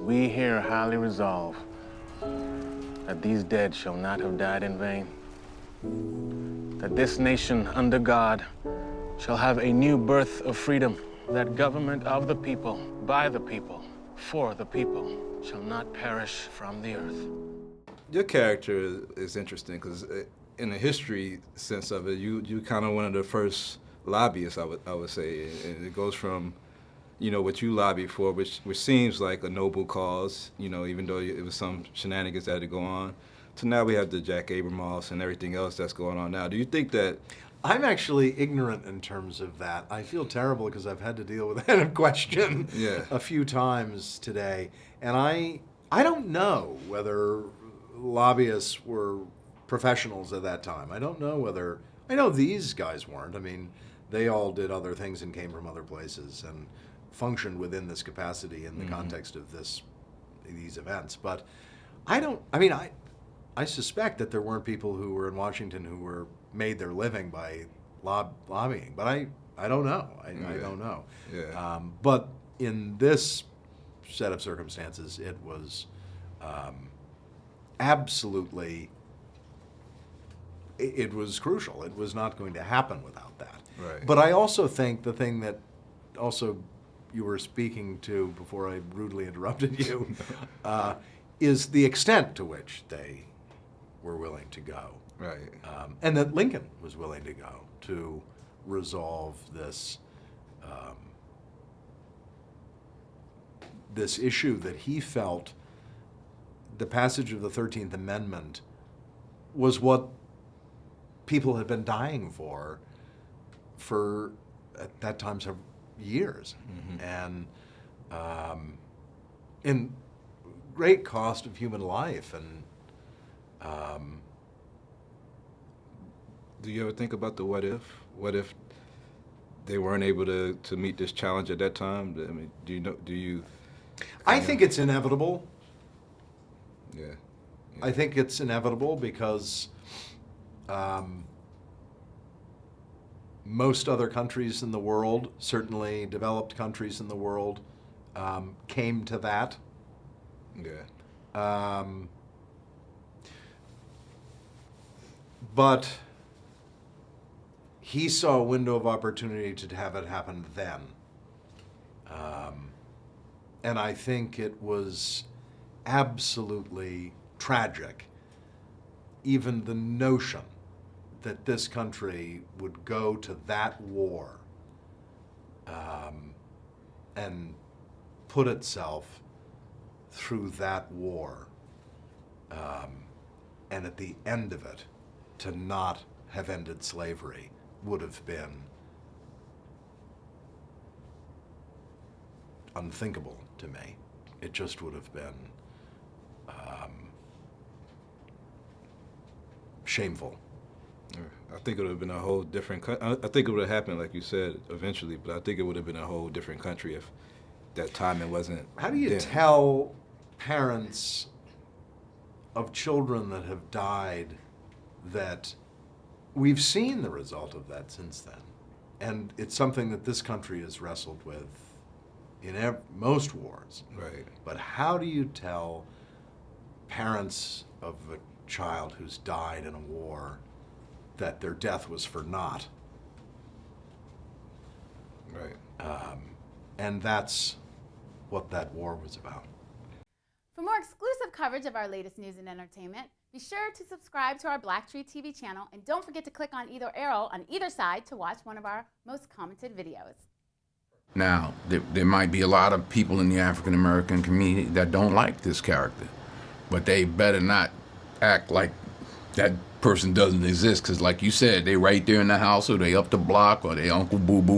we here highly resolve that these dead shall not have died in vain, that this nation under God shall have a new birth of freedom, that government of the people, by the people, for the people, shall not perish from the earth. Your character is interesting because in the history sense of it, you kind of one of the first lobbyists, I would say, and it goes from, you know, what you lobbied for, which seems like a noble cause, you know, even though it was some shenanigans that had to go on, to now we have the Jack Abramoffs and everything else that's going on now. Do you think that? I'm actually ignorant in terms of that. I feel terrible because I've had to deal with that question a few times today. And I don't know whether lobbyists were professionals at that time. I don't know whether, I know these guys weren't. I mean, they all did other things and came from other places and functioned within this capacity in the context of these events. But I suspect that there weren't people who were in Washington who made their living by lobbying, but I don't know. I don't know. Yeah. But in this set of circumstances, it was absolutely, it was crucial. It was not going to happen without that. Right. But I also think the thing that also you were speaking to before I rudely interrupted you is the extent to which they were willing to go. Right. And that Lincoln was willing to go to resolve this this issue that he felt the passage of the 13th Amendment was what people had been dying for at that time several years. And in great cost of human life. And do you ever think about the what if? What if they weren't able to meet this challenge at that time? I mean, do you? I think it's inevitable. Yeah. I think it's inevitable because most other countries in the world, certainly developed countries in the world, came to that. Yeah. But he saw a window of opportunity to have it happen then. And I think it was absolutely tragic, even the notion that this country would go to that war and put itself through that war, and at the end of it, to not have ended slavery would have been unthinkable to me. It just would have been shameful. I think it would have been a whole different. I think it would have happened, like you said, eventually. But I think it would have been a whole different country if that timing wasn't. How do you then. tell parents of children that have died that we've seen the result of that since then? And it's something that this country has wrestled with in most wars. Right. But how do you tell parents of a child who's died in a war that their death was for naught? Right. And that's what that war was about. For more exclusive coverage of our latest news and entertainment, be sure to subscribe to our BlackTree TV channel, and don't forget to click on either arrow on either side to watch one of our most commented videos. Now, there might be a lot of people in the African-American community that don't like this character, but they better not act like that person doesn't exist, because like you said, they right there in the house, or they up the block, or they Uncle Boo Boo